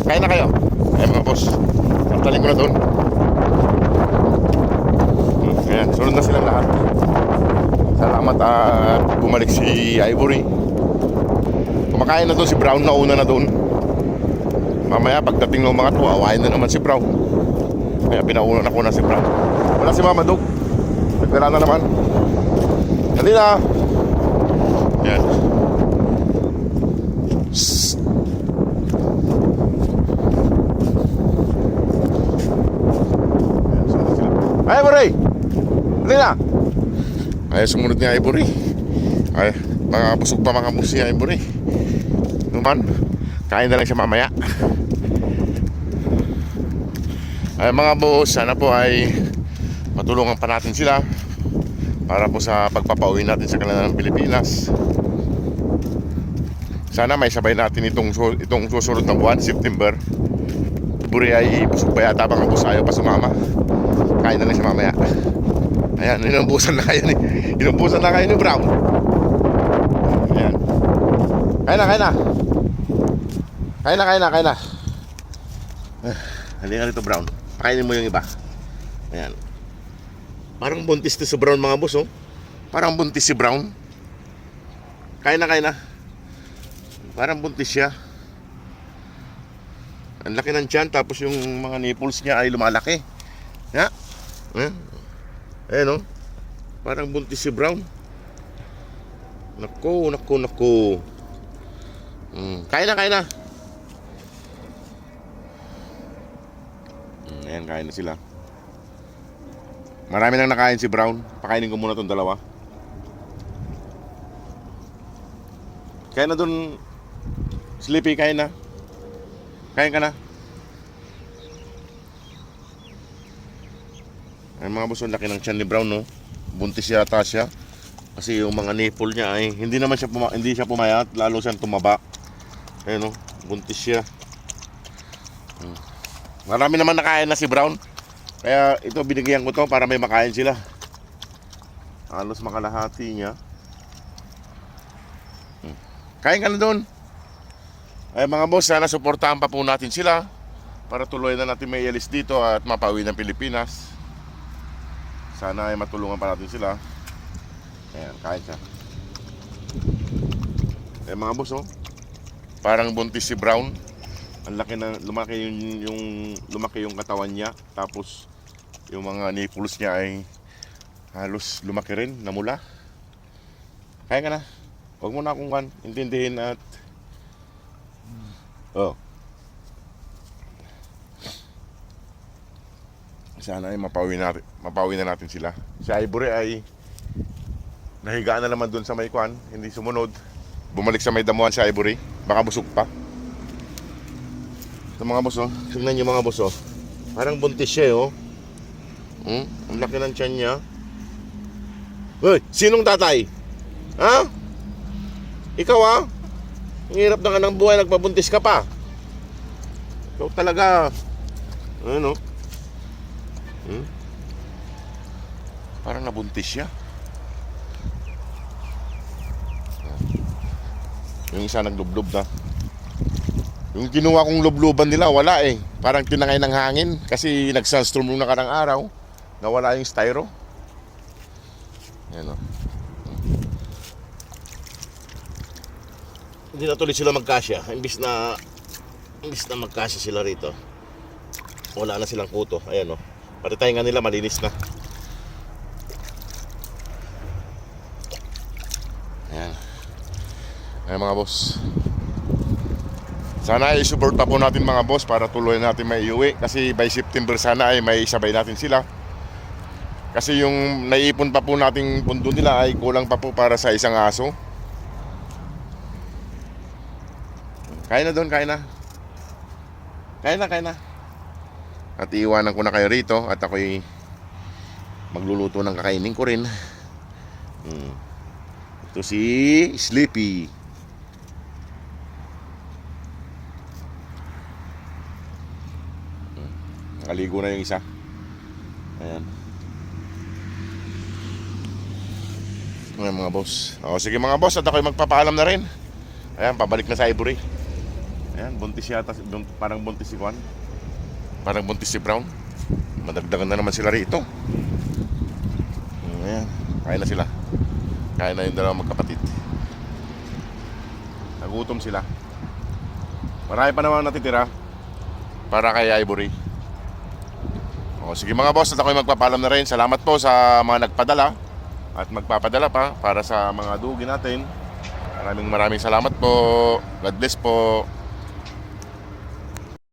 Kain na kayo. Ayan mga boss. Santalin ko na doon. Ayan, sunod na silang lahat. Salamat at bumalik si Ivory. Kumakain na doon si Brown, nauna na doon. Mamaya pagdating ng mga to, awayin na naman si Brown. Kaya pinauna na ko na si Brown. Wala si Mama Dog. Nagpira na naman. Dali na. Ayan. Shhh. Ivory! Dali na. Ay, sumunod ni Ivory. Ay, mga busog pa mga boss si Ivory. Numan, kain na lang siya mamaya. Ay mga boss, sana po ay matulungan pa natin sila para po sa pagpapauwi natin sa kanila ng Pilipinas. Sana may sabay natin itong susunod na buwan, September. Buri ay busog pa yata mga boss, ayaw pa sumama. Kain na lang siya mamaya. Ayan, inumbusan na kayo ni Brown. Ayan. Kain na. Halika rito Brown. Pakainin mo yung iba. Ayan. Parang buntis to si Brown mga boss, oh. Parang buntis si Brown. Kain na. Parang buntis siya. Ang laki ng tiyan, tapos yung mga nipples niya ay lumalaki. Ya. Ayan, oh. Parang buntis si Brown. Naku. Kain na. Ayan, kain na sila. Marami nang nakain si Brown. Pakainin ko muna itong dalawa. Kain na dun, Sleepy, kain na. Kain ka na. Ay mga boss, laki ng tiyan ni Brown, no? Buntis yata siya. Kasi yung mga nipple niya ay hindi siya pumayat, lalo siyang tumaba. Ayun, no? Buntis siya. Marami naman nakain na si Brown. Kaya ito binigyan ko to para may makain sila. Halos makalahati niya. Kain ka na doon. Ay mga boss, sana suportahan pa po natin sila para tuloy na natin may alis dito at mapauwi ng Pilipinas. Sana ay matulungan pa natin sila. Ayan, kain siya. Eh mga boss, oh, parang buntis si Brown. Ang laki na, lumaki yung katawan niya. Tapos yung mga nipples niya ay halos lumaki rin, namula. Kain ka na. Huwag mo na akong intindihin at sana ay mapauwi na natin sila. Si Ivory ay nahigaan na naman dun sa may kwan, hindi sumunod. Bumalik sa may damuhan si Ivory. Baka busog pa. Ito mga boss, oh. Tignan nyo mga boss, oh. Parang buntis siya, oh. Ang laki ng tiyan niya. Hoy, sinong tatay? Ha? Ikaw, ha? Ang hirap na ka ng buhay, nagpabuntis ka pa. Ikaw talaga. Ano? Parang nabuntis siya. Yung isa naglublob na. Yung kinuha kong lubluban nila, wala eh. Parang tinangay ng hangin kasi nag-sunstorm nung nakarang araw. Nawala yung styro. Yan, oh. Hindi na tuloy sila magkasya. Imbis na magkasya sila rito, wala na silang kuto. Ayan, oh. Pati tayo nga nila malinis na. Ayan. Ayan mga boss. Sana ay suporta po natin mga boss para tuloy natin may iuwi. Kasi by September sana ay may sabay natin sila. Kasi yung naiipon pa po nating pundo nila ay kulang pa po para sa isang aso. Kain na doon, kain na. At iiwanan ko na kayo rito at ako'y magluluto ng kakainin ko rin. Ito si Sleepy. Nakaligo na yung isa. Ayan. Ayan mga boss. O sige mga boss, at ako'y magpapaalam na rin. Ayan, pabalik na sa Ivory. Ayan, buntis yata. Parang buntis si Juan. Parang buntis si Brown. Madagdagan na naman sila rito. Ayan, kain na sila. Kain na yung dalawang magkapatid. Nagutom sila. Marami pa naman natitira para kay Ivory. O sige mga boss, at ako'y magpapaalam na rin. Salamat po sa mga nagpadala at magpapadala pa para sa mga dugi natin. Maraming salamat po. God bless po.